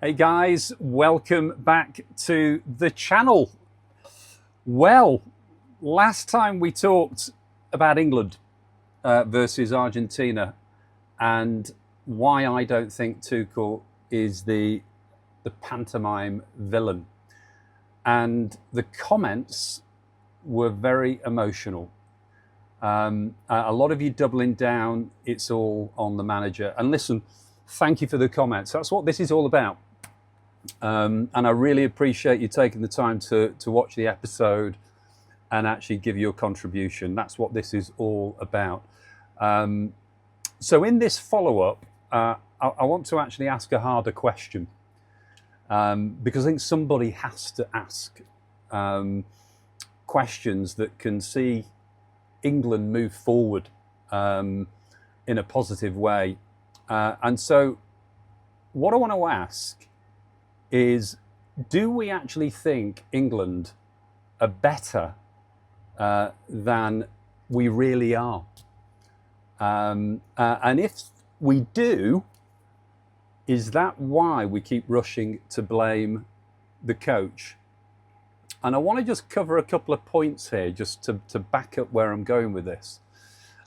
Hey guys, welcome back to the channel. Well, last time we talked about England versus Argentina and why I don't think Tuchel is the pantomime villain. And the comments were very emotional. A lot of you doubling down, it's all on the manager. And listen, thank you for the comments. That's what this is all about. And I really appreciate you taking the time to watch the episode and actually give your contribution. That's what this is all about. So in this follow-up, I want to actually ask a harder question because I think somebody has to ask questions that can see England move forward in a positive way. And so what I want to ask is, do we actually think England are better than we really are? And if we do, is that why we keep rushing to blame the coach? And I want to just cover a couple of points here just to back up where I'm going with this.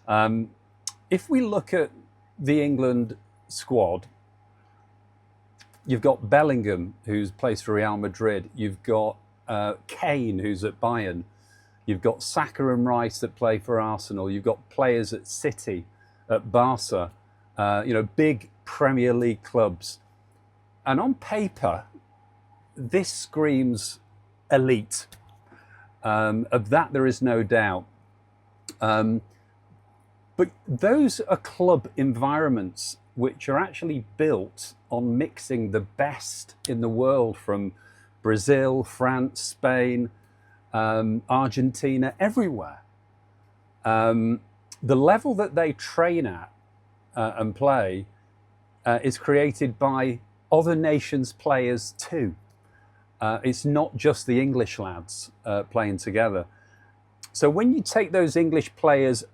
If we look at the England squad, you've got Bellingham, who's plays for Real Madrid. You've got Kane, who's at Bayern. You've got Saka and Rice that play for Arsenal. You've got players at City, at Barca, big Premier League clubs. And on paper, this screams elite. Of that, there is no doubt. But those are club environments which are actually built on mixing the best in the world from Brazil, France, Spain, Argentina, everywhere. The level that they train at and play is created by other nations' players too. It's not just the English lads playing together. So when you take those English players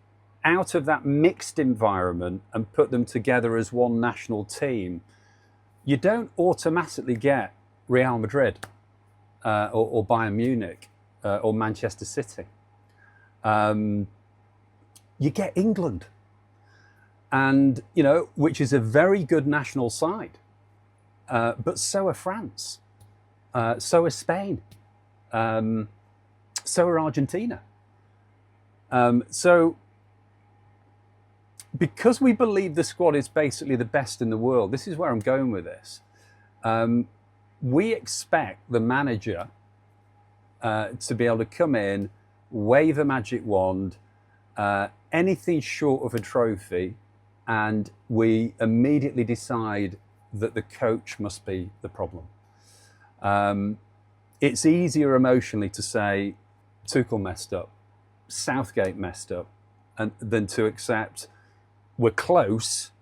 out of that mixed environment and put them together as one national team, you don't automatically get Real Madrid or Bayern Munich or Manchester City. You get England, and which is a very good national side, but so are France, so are Spain, so are Argentina. So because we believe the squad is basically the best in the world, this is where I'm going with this. We expect the manager to be able to come in, wave a magic wand, anything short of a trophy, and we immediately decide that the coach must be the problem. It's easier emotionally to say Tuchel messed up, Southgate messed up, than to accept we're close,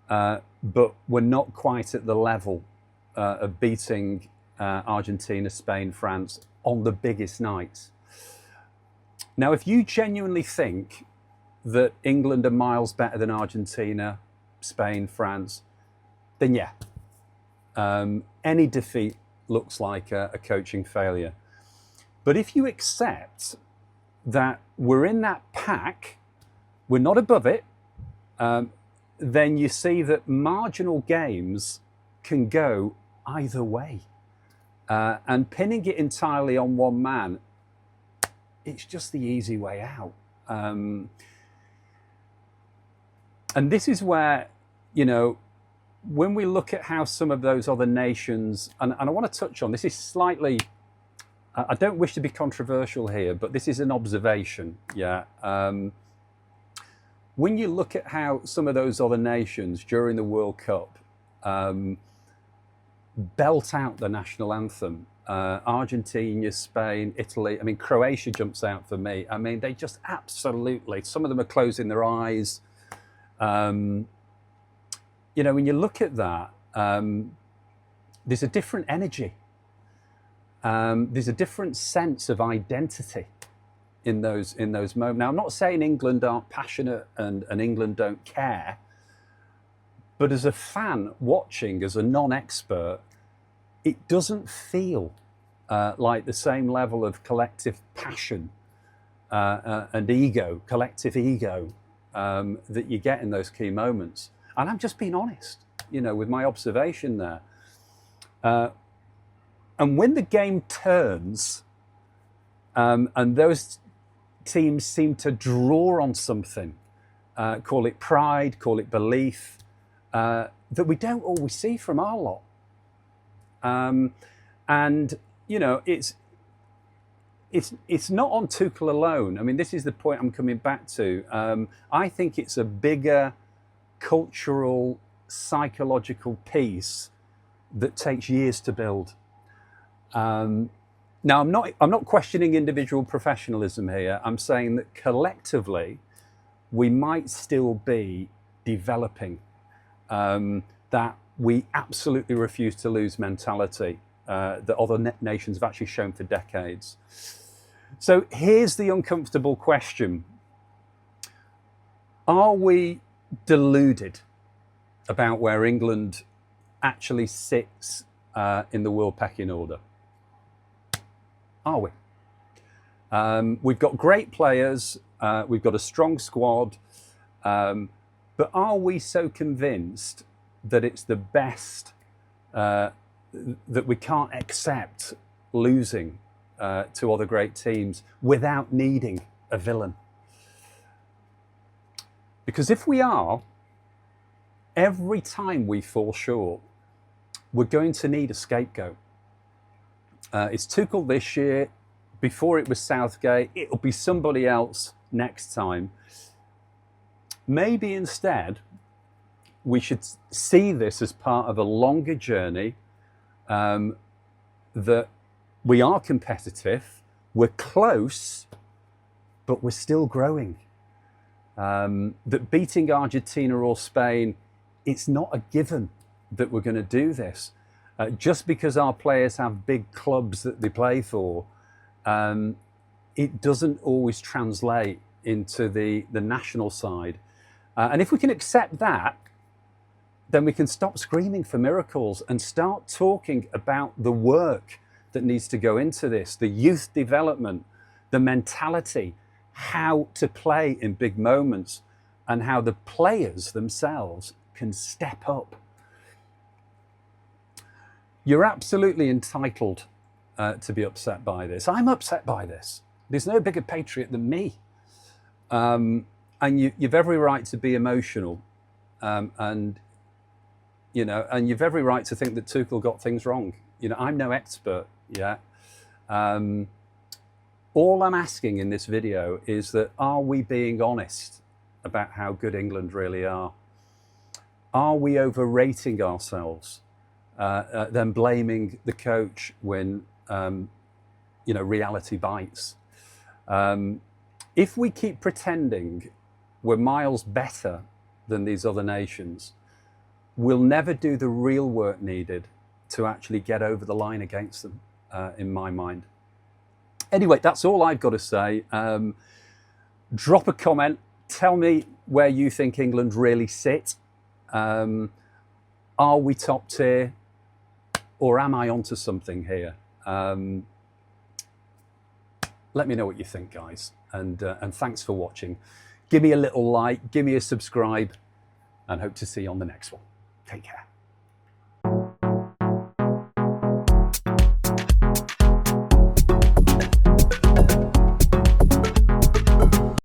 but we're not quite at the level of beating Argentina, Spain, France on the biggest nights. Now, if you genuinely think that England are miles better than Argentina, Spain, France, then yeah, any defeat looks like a coaching failure. But if you accept that we're in that pack, we're not above it, then you see that marginal games can go either way. And pinning it entirely on one man, it's just the easy way out. And this is where, when we look at how some of those other nations, and I want to touch on, this is slightly, I don't wish to be controversial here, but this is an observation, yeah. When you look at how some of those other nations during the World Cup belt out the national anthem, Argentina, Spain, Italy, Croatia jumps out for me. They just absolutely, some of them are closing their eyes. When you look at that, there's a different energy. There's a different sense of identity in those moments. Now, I'm not saying England aren't passionate and England don't care, but as a fan watching, as a non-expert, it doesn't feel like the same level of collective passion and ego, collective ego, that you get in those key moments. And I'm just being honest, with my observation there. And when the game turns, and those teams seem to draw on something, call it pride, call it belief, that we don't always see from our lot. And it's not on Tuchel alone. I mean, this is the point I'm coming back to. I think it's a bigger cultural, psychological piece that takes years to build. Now, I'm not questioning individual professionalism here. I'm saying that collectively, we might still be developing that we absolutely refuse to lose mentality that other nations have actually shown for decades. So here's the uncomfortable question. Are we deluded about where England actually sits in the world pecking order? Are we? We've got great players, we've got a strong squad, but are we so convinced that it's the best, that we can't accept losing to other great teams without needing a villain? Because if we are, every time we fall short, we're going to need a scapegoat. It's Tuchel this year. Before it was Southgate. It'll be somebody else next time. Maybe instead, we should see this as part of a longer journey, that we are competitive, we're close, but we're still growing. That beating Argentina or Spain, it's not a given that we're going to do this. Just because our players have big clubs that they play for, it doesn't always translate into the national side. And if we can accept that, then we can stop screaming for miracles and start talking about the work that needs to go into this, the youth development, the mentality, how to play in big moments, and how the players themselves can step up. You're absolutely entitled to be upset by this. I'm upset by this. There's no bigger patriot than me. And you've every right to be emotional. And you've every right to think that Tuchel got things wrong. I'm no expert yet. All I'm asking in this video is that, are we being honest about how good England really are? Are we overrating ourselves? Then blaming the coach when reality bites. If we keep pretending we're miles better than these other nations, we'll never do the real work needed to actually get over the line against them, in my mind. Anyway, that's all I've got to say. Drop a comment. Tell me where you think England really sit. Are we top tier? Or am I onto something here? Let me know what you think, guys. And thanks for watching. Give me a little like, give me a subscribe, and hope to see you on the next one. Take care.